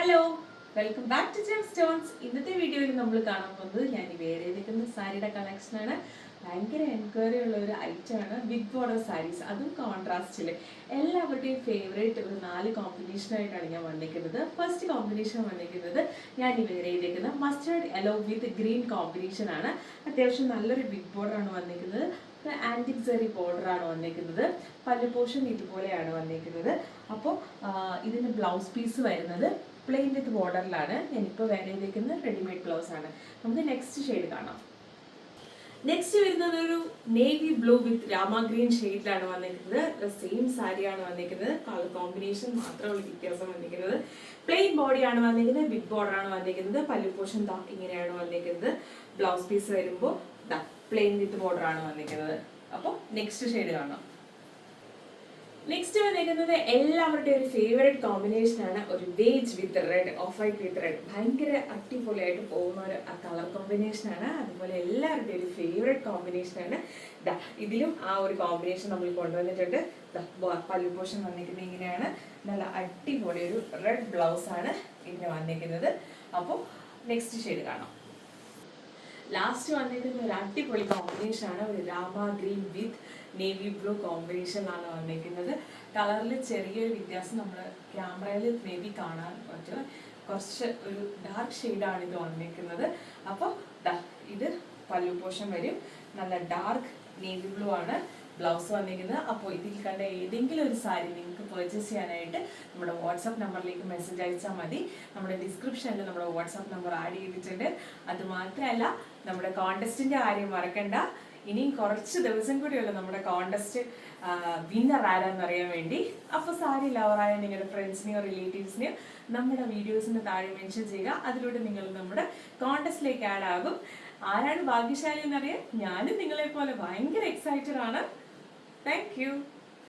Hello, welcome back to gem stones. ഇന്നത്തെ വീഡിയോയിൽ നമ്മൾ കാണാൻ പോകുന്നത് ഞാൻ വേറെ ഏതെങ്കിലും സാരിയുടെ കളക്ഷനാണ്. ഭയങ്കര എൻക്വയറി ഉള്ള ഒരു ഐറ്റമാണ് ബിഗ് ബോർഡർ സാരീസ്, അതും കോൺട്രാസ്റ്റിൽ. എല്ലാവരുടെയും ഫേവറേറ്റ് ഒരു 4 കോമ്പിനേഷനായിട്ടാണ് ഞാൻ വന്നിരിക്കുന്നത്. ഫസ്റ്റ് കോമ്പിനേഷൻ വന്നിരിക്കുന്നത് ഞാൻ വേറെ ചെയ്തേക്കുന്ന മസ്റ്റേർഡ് യെല്ലോ വിത്ത് ഗ്രീൻ കോമ്പിനേഷൻ ആണ്. അത്യാവശ്യം നല്ലൊരു ബിഗ് ബോർഡറാണ് വന്നിരിക്കുന്നത്. ആൻറ്റിക് സെറി ബോർഡറാണ് വന്നിരിക്കുന്നത്. പല്ലു പോർഷൻ ഇതുപോലെയാണ് വന്നിരിക്കുന്നത്. അപ്പോൾ ഇതിന് ബ്ലൗസ് പീസ് വരുന്നത് പ്ലെയിൻ വിത്ത് ബോർഡറിലാണ്. ഞാനിപ്പോൾ വേറെ ചെയ്തേക്കുന്ന റെഡിമെയ്ഡ് ബ്ലൗസ് ആണ്. നമുക്ക് നെക്സ്റ്റ് ഷെയ്ഡ് കാണാം. നെക്സ്റ്റ് വരുന്നത് ഒരു നേവി ബ്ലൂ വിത്ത് രാമ ഗ്രീൻ ഷെയ്ഡിലാണ് വന്നിരിക്കുന്നത്. സെയിം സാരിയാണ് വന്നിരിക്കുന്നത്, കളർ കോമ്പിനേഷൻ മാത്രമുള്ള വ്യത്യാസം വന്നിരിക്കുന്നത്. പ്ലെയിൻ ബോഡിയാണ് വന്നിരിക്കുന്നത്, ബിഗ് ബോർഡർ ആണ് വന്നിരിക്കുന്നത്. പല്ലു പോർഷൻ ഇങ്ങനെയാണ് വന്നിരിക്കുന്നത്. ബ്ലൗസ് പീസ് വരുമ്പോൾ പ്ലെയിൻ വിത്ത് ബോർഡർ ആണ് വന്നിരിക്കുന്നത്. അപ്പോൾ നെക്സ്റ്റ് ഷെയ്ഡ് കാണാം. നെക്സ്റ്റ് വന്നിരിക്കുന്നത് എല്ലാവരുടെയും ഒരു ഫേവറേറ്റ് കോമ്പിനേഷൻ ആണ്, ഒരു beige with red, of white with red. ഭയങ്കര അടിപൊളിയായിട്ട് പോകുന്ന ഒരു കളർ കോമ്പിനേഷൻ ആണ്. അതുപോലെ എല്ലാവരുടെയും ഒരു ഫേവറേറ്റ് കോമ്പിനേഷൻ ആണ്. ഇതിലും ആ ഒരു കോമ്പിനേഷൻ നമ്മൾ കൊണ്ടുവന്നിട്ടുണ്ട്. പല്ലു പോർഷൻ വന്നിരിക്കുന്നത് ഇങ്ങനെയാണ്. നല്ല അടിപൊളി ഒരു റെഡ് ബ്ലൗസ് ആണ് ഇതിന് വന്നിരിക്കുന്നത്. അപ്പോൾ നെക്സ്റ്റ് ഷെയ്ഡ് കാണാം. ലാസ്റ്റ് വന്നിരിക്കുന്ന ഒരു അടിപൊളി കോമ്പിനേഷൻ ആണ്, ഒരു rama green with navy blue കോമ്പിനേഷനിലാണ് വന്നിരിക്കുന്നത്. കളറിൽ ചെറിയൊരു വ്യത്യാസം നമ്മൾ ക്യാമറയിൽ മേ ബി കാണാൻ പറ്റും. കുറച്ച് ഒരു ഡാർക്ക് ഷെയ്ഡാണ് ഇത് വന്നിരിക്കുന്നത്. അപ്പോൾ ഇത് പല്ലു പോർഷൻ വരും. നല്ല ഡാർക്ക് നേവി ബ്ലൂ ആണ് ബ്ലൗസ് വന്നിരിക്കുന്നത്. അപ്പോൾ ഇതിൽ കണ്ട ഏതെങ്കിലും ഒരു സാരി നിങ്ങൾക്ക് പർച്ചേസ് ചെയ്യാനായിട്ട് നമ്മുടെ വാട്സാപ്പ് നമ്പറിലേക്ക് മെസ്സേജ് അയച്ചാൽ മതി. നമ്മുടെ ഡിസ്ക്രിപ്ഷനിൽ നമ്മുടെ വാട്സാപ്പ് നമ്പർ ആഡ് ചെയ്തിട്ടുണ്ട്. അതുമാത്രമല്ല, നമ്മുടെ കോൺടെസ്റ്റിൻ്റെ കാര്യം മറക്കണ്ട. ഇനിയും കുറച്ച് ദിവസം കൂടിയുള്ളൂ നമ്മുടെ കോൺടെസ്റ്റ് വിന്നർ ആരാന്നറിയാൻ വേണ്ടി. അപ്പോൾ സാരി ലവറായ നിങ്ങളുടെ ഫ്രണ്ട്സിനെയോ റിലേറ്റീവ്സിനെയോ നമ്മുടെ വീഡിയോസിന് താഴെ മെൻഷൻ ചെയ്യുക. അതിലൂടെ നിങ്ങൾ നമ്മുടെ കോൺടെസ്റ്റിലേക്ക് ആഡ് ആകും. ആരാണ് ഭാഗ്യശാലി എന്നറിയാൻ ഞാനും നിങ്ങളെ പോലെ ഭയങ്കര എക്സൈറ്റഡ് ആണ്. Thank you.